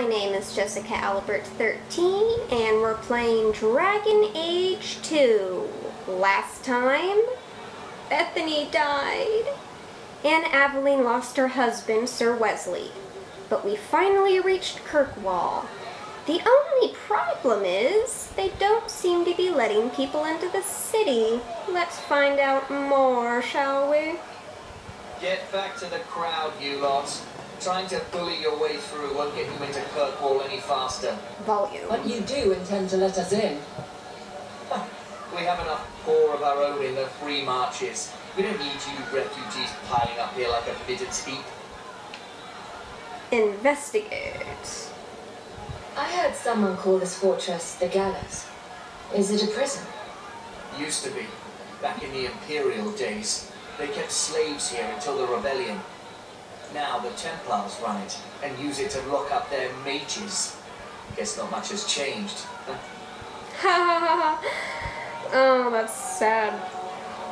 my name is Jessica Albert 13, and we're playing Dragon Age 2. Last time, Bethany died, and Aveline lost her husband, Sir Wesley. But we finally reached Kirkwall. The only problem is, they don't seem to be letting people into the city. Let's find out more, shall we? Get back to the crowd, you lot. Trying to bully your way through won't get you into Kirkwall any faster. Volume. But you do intend to let us in. We have enough poor of our own in the free marches. We don't need you refugees piling up here like a fidget heap. Investigate. I heard someone call this fortress the Gallows. Is it a prison? Used to be. Back in the Imperial days. They kept slaves here until the rebellion. Now the Templars run it and use it to lock up their mages. Guess not much has changed. Ha ha ha. Oh, that's sad.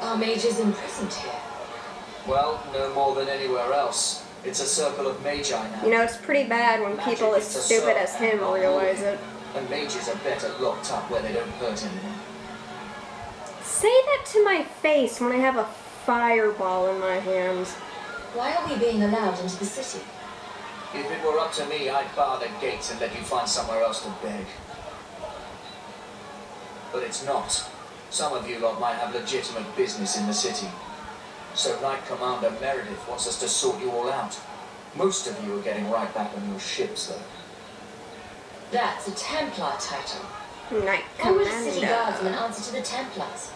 Are mages imprisoned here? Well, no more than anywhere else. It's a circle of magi now. You know, it's pretty bad when people as stupid as him realize it. And mages are better locked up where they don't hurt anyone. Say that to my face when I have a fireball in my hands. Why are we being allowed into the city? If it were up to me, I'd bar the gates and let you find somewhere else to beg. But it's not. Some of you lot might have legitimate business in the city. So Knight Commander Meredith wants us to sort you all out. Most of you are getting right back on your ships, though. That's a Templar title. Knight Why would a city Commander. guardsman answer to the Templars?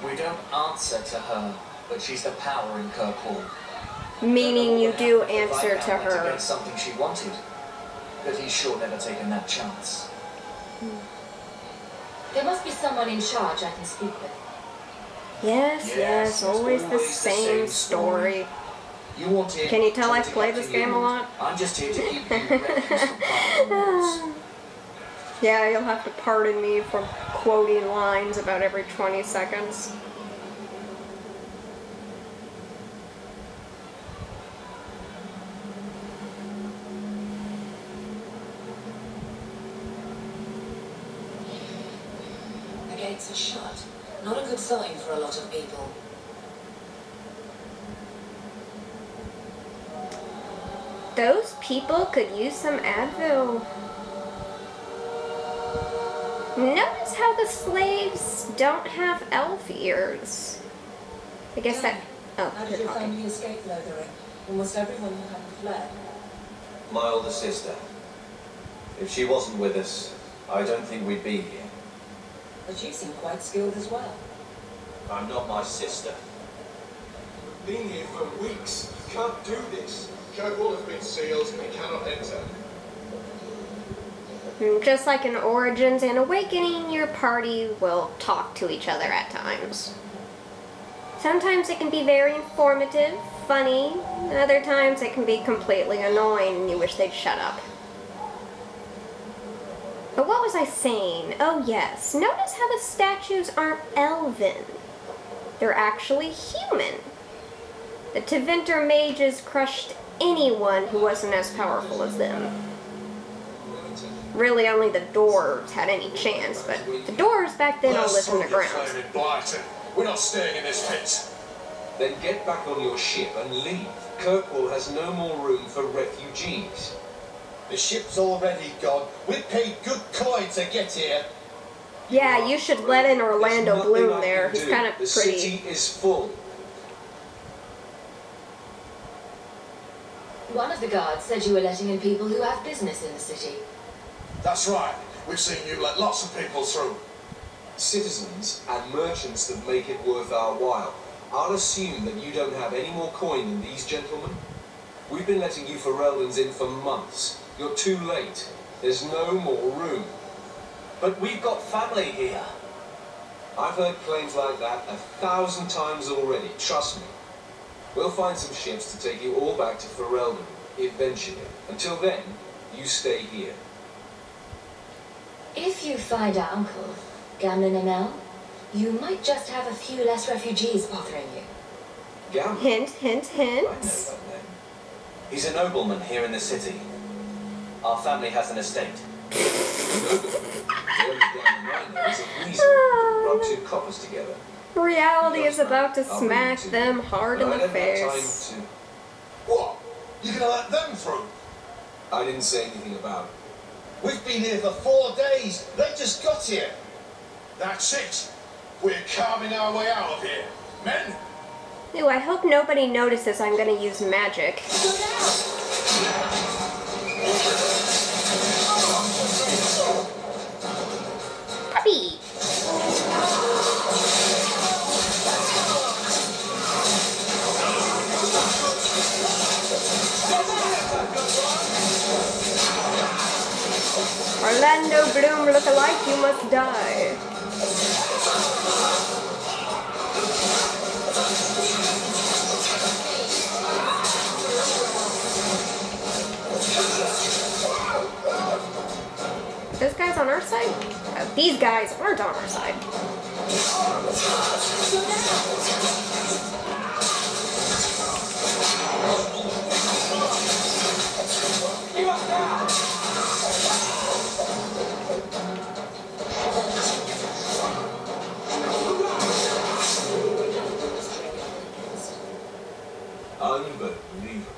We don't answer to her, but she's the power in Kirkwall. Meaning you do answer to To her. get something she wanted, but he's sure never taken that chance. There must be someone in charge I can speak with. Yes, always the same story. You want in, Can you tell so I've it's played up this to game you. a lot? I'm just here to keep you refuse from following the rules. Yeah, you'll have to pardon me for quoting lines about every 20 seconds. The gates are shut. Not a good sign for a lot of people. Those people could use some Advil. Notice how the slaves don't have elf ears. I guess that... Oh, How did you're your talking. family escape Lothering? Almost everyone who hadn't fled. My older sister. If she wasn't with us, I don't think we'd be here. But you seem quite skilled as well. I'm not my sister. Been here for weeks. You can't do this. Kirkwall has been sealed and we cannot enter. Just like in Origins and Awakening, your party will talk to each other at times. Sometimes it can be very informative, funny, and other times it can be completely annoying and you wish they'd shut up. But what was I saying? Oh yes, notice how the statues aren't elven. They're actually human. The Tevinter mages crushed anyone who wasn't as powerful as them. Really, only the dwarves had any chance, but the dwarves back then all lived in the ground. Blight. We're not staying in this pit. Then get back on your ship and leave. Kirkwall has no more room for refugees. The ship's already gone. We paid good coin to get here. Yeah, you should let in There's Orlando nothing Bloom I there. can He's do. kind of The pretty. city is full. One of the guards said you were letting in people who have business in the city. That's right. We've seen you let lots of people through. Citizens and merchants that make it worth our while. I'll assume that you don't have any more coin than these gentlemen. We've been letting you Fereldens in for months. You're too late. There's no more room. But we've got family here. I've heard claims like that 1,000 times already, trust me. We'll find some ships to take you all back to Ferelden, eventually. Until then, you stay here. If you find our uncle, Gamlin Amel, you might just have a few less refugees bothering you. Gam? Hint, hint, I know hint. that name. He's a nobleman here in the city. Our family has an estate. The only damn I know is a greasy that rub two coppers together. Reality is about to I'll smack bring you them hard in I the haven't got face. time What? You're gonna let them through? to... I didn't say anything about it. We've been here for 4 days. They just got here. That's it. We're carving our way out of here. Men, Ooh, I hope nobody notices I'm gonna use magic. Puppy! Orlando Bloom look-alike, you must die. Those guys on our side? These guys aren't on our side. Unbelievable.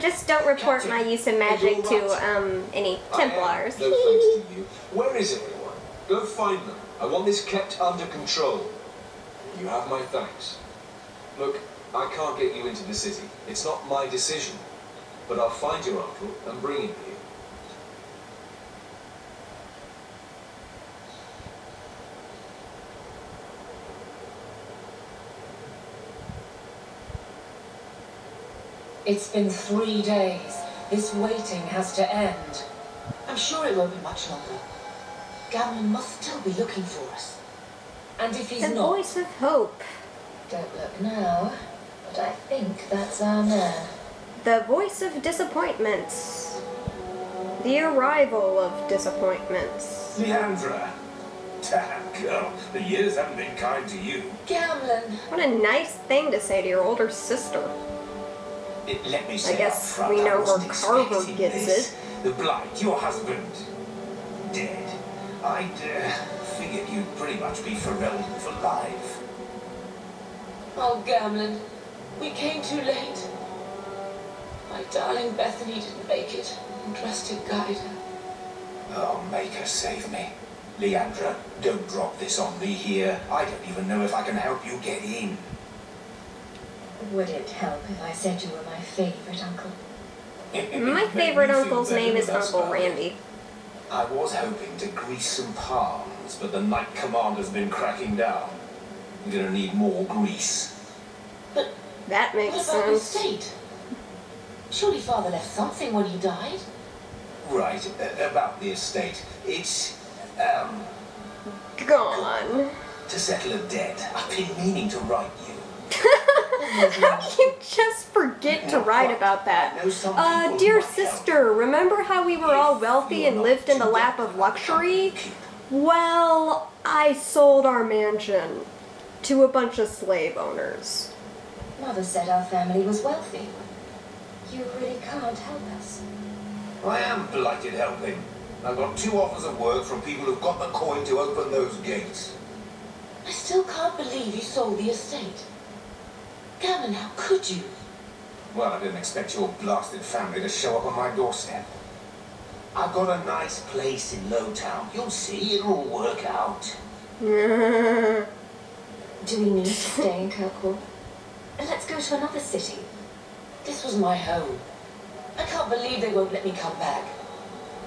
Just don't report my use of magic to any Templars. No thanks to you. Where is everyone? Go find them. I want this kept under control. You have my thanks. Look, I can't get you into the city. It's not my decision. But I'll find your uncle and bring him here. It's been 3 days. This waiting has to end. I'm sure it won't be much longer. Gamlin must still be looking for us. And if he's The not... voice of hope. Don't look now, but I think that's our man. The voice of disappointments. The arrival of disappointments. Leandra. Damn, girl. The years haven't been kind to you. Gamlin! What a nice thing to say to your older sister. Let me say I guess up front, we know I wasn't where Carver expecting gets this. it. The Blight, your husband, dead. I'd figured you'd pretty much be Fereldens for life. Oh, Gamlin, we came too late. My darling Bethany didn't make it, and trusted guide her. Oh, make her save me. Leandra, don't drop this on me here. I don't even know if I can help you get in. Would it help if I said you were my favorite uncle? My favorite uncle's name is Uncle Randy. I was hoping to grease some palms, but the Knight Commander's been cracking down. We're gonna need more grease. But That makes what about the sense. estate? Surely Father left something when he died? Right, about the estate. It's, Gone. to settle a debt. I've been meaning to write you. How do you just forget to write about that? Dear sister, remember how we were all wealthy and lived in the lap of luxury? Well, I sold our mansion to a bunch of slave owners. Mother said our family was wealthy. You really can't help us. I am blighted helping. I've got 2 offers of work from people who've got the coin to open those gates. I still can't believe you sold the estate. Gamlin, how could you? Well, I didn't expect your blasted family to show up on my doorstep. I've got a nice place in Lowtown. You'll see, it'll all work out. Do we need to stay in Kirkwall? Let's go to another city. This was my home. I can't believe they won't let me come back.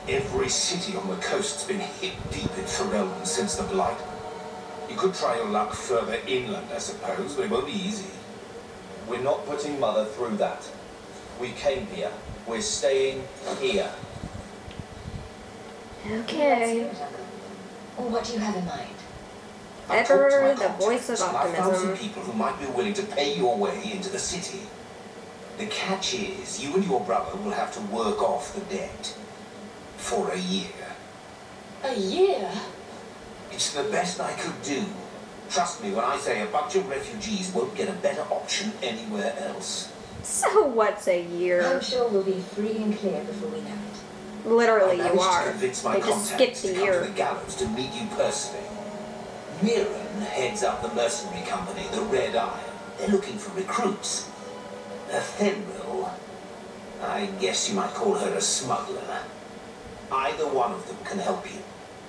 Every city on the coast's been hit deep in Fereldens since the Blight. You could try your luck further inland, I suppose, but it won't be easy. We're not putting Mother through that. We came here. We're staying here. Let's Okay. hear it, Uncle. What do you have in mind? I've talked to my Ever the voice of contacts, and I've found some optimism. people who might be willing to pay your way into the city. The catch is, you and your brother will have to work off the debt. For a year. A year? It's the best I could do. Trust me when I say a bunch of refugees won't get a better option anywhere else. So what's a year? I'm sure we'll be free and clear before we know it. Literally, I you managed to are. convince my They just contacts skipped to the come to year. the Gallows to meet you personally. Mirren heads up the mercenary company, the Red Iron. They're looking for recruits. Fenrir, I guess you might call her a smuggler. Either one of them can help you.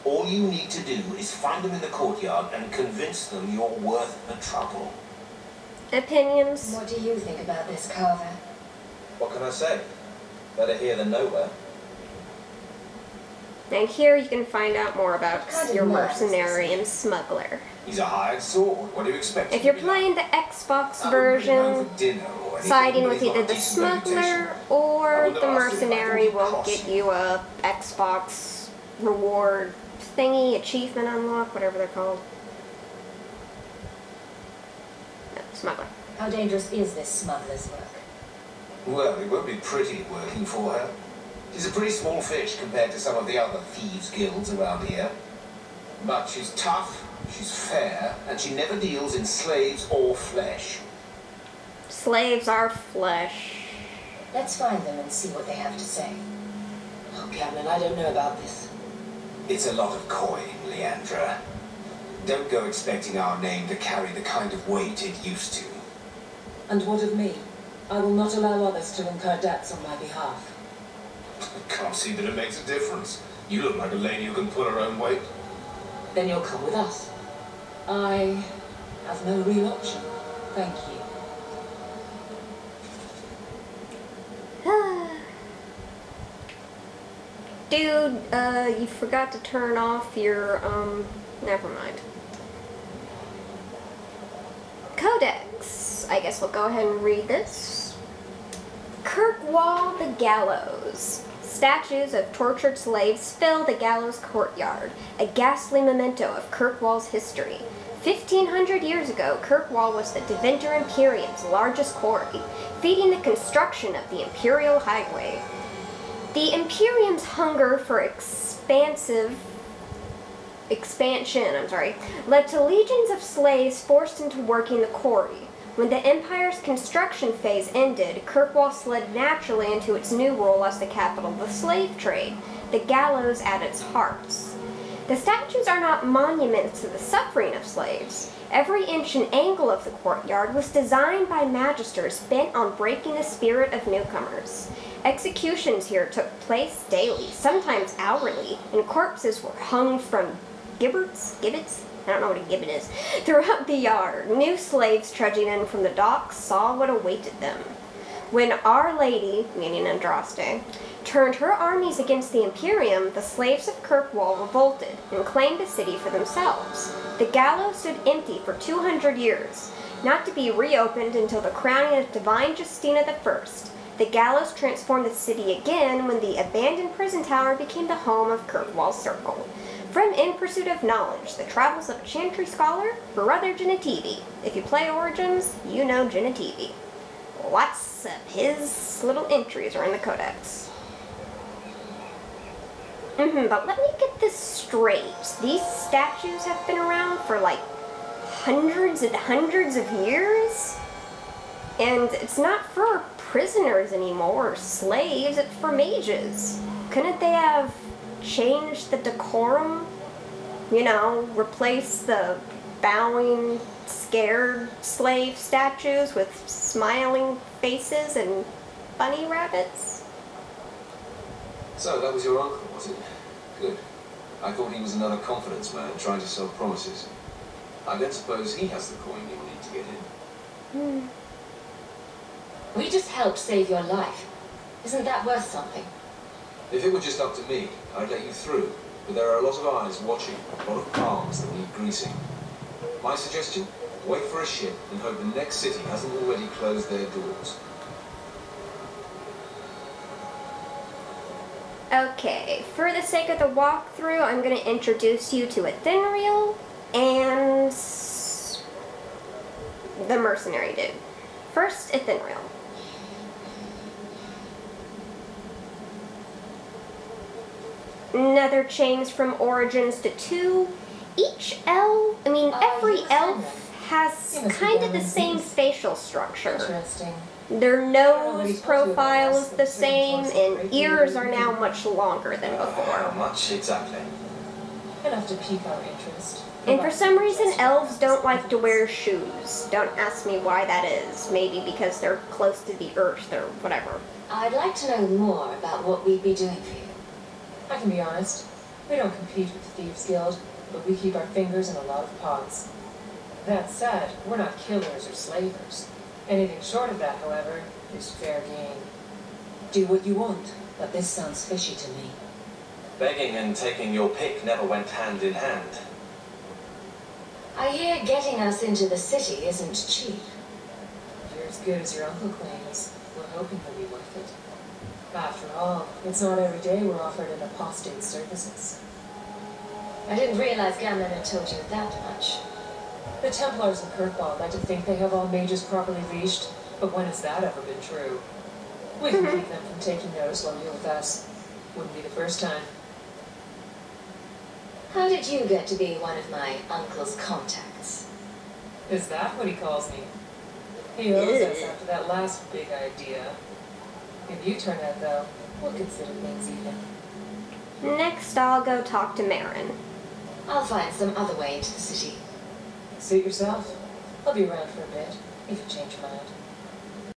All you need to do is find them in the courtyard and convince them you're worth the trouble. Opinions? What do you think about this, Carver? What can I say? Better here than nowhere. And here you can find out more about What kind of your man is this? mercenary and smuggler. He's a hired sword. What do you expect? If you're playing the Xbox I wouldn't bring him version, home for dinner or anything, siding but with he's got either a the decent reputation. smuggler or I wouldn't the have asked him if I mercenary thought will he'd get cost. you a Xbox reward thingy, achievement unlock, whatever they're called. No, smuggler. How dangerous is this smuggler's work? Well, it won't be pretty working for her. She's a pretty small fish compared to some of the other thieves' guilds around here. But she's tough, she's fair, and she never deals in slaves or flesh. Slaves are flesh. Let's find them and see what they have to say. Oh, Captain, I don't know about this. It's a lot of coin, Leandra. Don't go expecting our name to carry the kind of weight it used to. And what of me? I will not allow others to incur debts on my behalf. Can't see that it makes a difference. You look like a lady who can pull her own weight. Then you'll come with us. I have no real option. Thank you. Dude, you forgot to turn off your, never mind. Codex. I guess we'll go ahead and read this. Kirkwall the Gallows. Statues of tortured slaves fill the gallows courtyard, a ghastly memento of Kirkwall's history. 1,500 years ago, Kirkwall was the Deventer Imperium's largest quarry, feeding the construction of the Imperial Highway. The Imperium's hunger for expansion led to legions of slaves forced into working the quarry. When the Empire's construction phase ended, Kirkwall slid naturally into its new role as the capital of the slave trade, the gallows at its heart. The statues are not monuments to the suffering of slaves. Every inch and angle of the courtyard was designed by magisters bent on breaking the spirit of newcomers. Executions here took place daily, sometimes hourly, and corpses were hung from gibbets? I don't know what a gibbet is. Throughout the yard, new slaves trudging in from the docks saw what awaited them. When Our Lady, meaning Andraste, turned her armies against the Imperium, the slaves of Kirkwall revolted and claimed the city for themselves. The gallows stood empty for 200 years, not to be reopened until the crowning of Divine Justina I. The gallows transformed the city again when the abandoned prison tower became the home of Kirkwall Circle. From In Pursuit of Knowledge, The Travels of a Chantry Scholar, Brother Genitivi. If you play Origins, you know Genitivi. Lots of his little entries are in the Codex. But let me get this straight. These statues have been around for like hundreds and hundreds of years? And it's not for prisoners anymore, or slaves, it's for mages. Couldn't they have changed the decorum? You know, replace the bowing, scared slave statues with smiling faces and bunny rabbits? So, that was your uncle, was it? Good. I thought he was another confidence man trying to sell promises. I don't suppose he has the coin you'll need to get in. We just helped save your life. Isn't that worth something? If it were just up to me, I'd let you through. But there are a lot of eyes watching, a lot of palms that need greasing. My suggestion? Wait for a ship and hope the next city hasn't already closed their doors. Okay, for the sake of the walkthrough, I'm going to introduce you to Ethereal and the mercenary dude. First, Ethereal. Nether chains from Origins to 2. Every elf has kind of the same facial structure. Interesting. Their nose profile is the same, and ears are now much longer than How before. much exactly? Enough to pique our interest. And for some reason, elves don't like to wear shoes. Don't ask me why that is. Maybe because they're close to the earth or whatever. I'd like to know more about what we'd be doing for you. I can be honest. We don't compete with the Thieves Guild, but we keep our fingers in a lot of pots. That said, we're not killers or slavers. Anything short of that, however, is fair game. Do what you want, but this sounds fishy to me. Begging and taking your pick never went hand in hand. I hear getting us into the city isn't cheap. If you're as good as your uncle claims, we're hoping he'll be worth it. After all, it's not every day we're offered an apostate's services. I didn't realize Gammon had told you that much. The Templars in Kirkwall like to think they have all mages properly leashed, but when has that ever been true? We can keep them from taking notice while you're with us. Wouldn't be the first time. How did you get to be one of my uncle's contacts? Is that what he calls me? He owes us after that last big idea. If you turn out, though, we'll consider things even. Next, I'll go talk to Marin. I'll find some other way into the city. Suit yourself. I'll be around for a bit, if you change your mind.